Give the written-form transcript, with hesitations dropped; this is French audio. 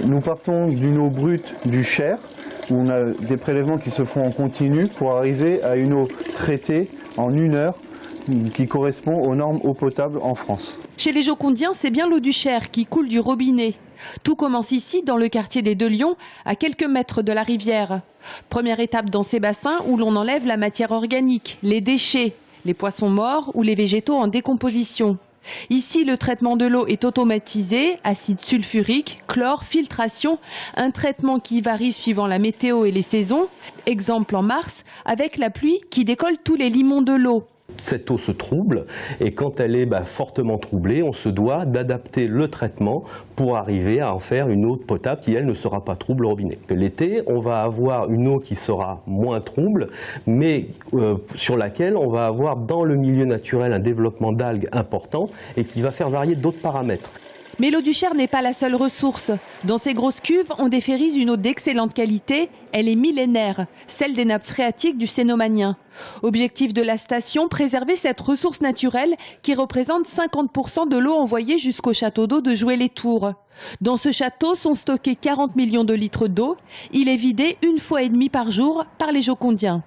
Nous partons d'une eau brute du Cher, où on a des prélèvements qui se font en continu pour arriver à une eau traitée en 1 heure qui correspond aux normes eau potable en France. Chez les Jocondiens, c'est bien l'eau du Cher qui coule du robinet. Tout commence ici, dans le quartier des Deux Lions, à quelques mètres de la rivière. Première étape dans ces bassins où l'on enlève la matière organique, les déchets, les poissons morts ou les végétaux en décomposition. Ici, le traitement de l'eau est automatisé, acide sulfurique, chlore, filtration, un traitement qui varie suivant la météo et les saisons. Exemple en mars, avec la pluie qui décolle tous les limons de l'eau. Cette eau se trouble et quand elle est fortement troublée, on se doit d'adapter le traitement pour arriver à en faire une eau potable qui, elle, ne sera pas trouble au robinet. L'été, on va avoir une eau qui sera moins trouble, mais sur laquelle on va avoir dans le milieu naturel un développement d'algues important et qui va faire varier d'autres paramètres. Mais l'eau du Cher n'est pas la seule ressource. Dans ces grosses cuves, on déferrise une eau d'excellente qualité. Elle est millénaire, celle des nappes phréatiques du Cénomanien. Objectif de la station, préserver cette ressource naturelle qui représente 50% de l'eau envoyée jusqu'au château d'eau de Joué-les-Tours. Dans ce château sont stockés 40 millions de litres d'eau. Il est vidé 1,5 fois par jour par les Jocondiens.